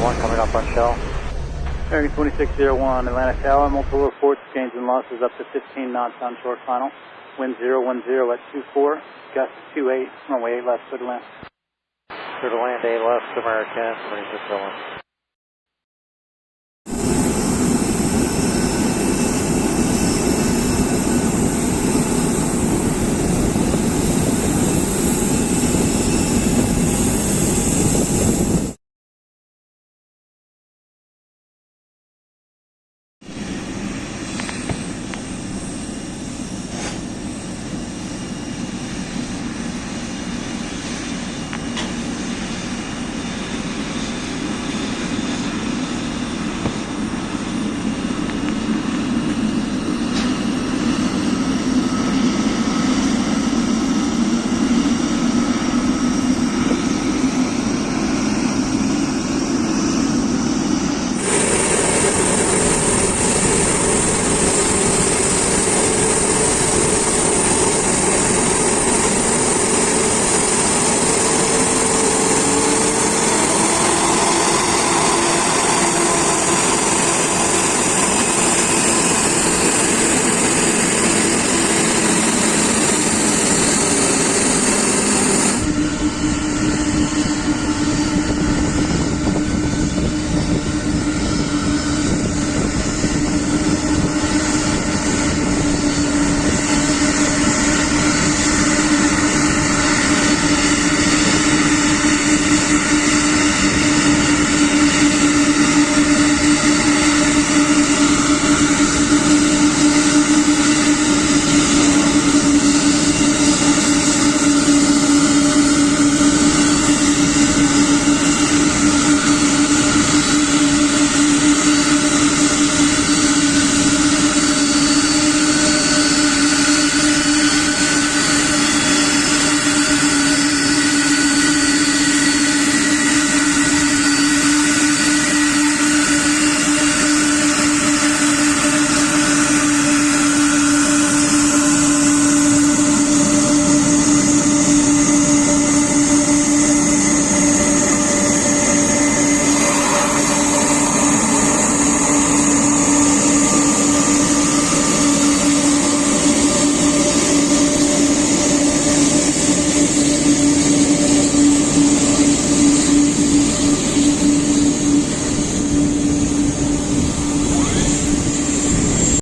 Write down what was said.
2601 coming up on shell. American 2601, Atlanta Tower, multiple reports, gains and losses up to 15 knots on short final. Wind 010 at 24, gust 28, runway 8 left, clear to land. Clear to land, 8 left, American 2601.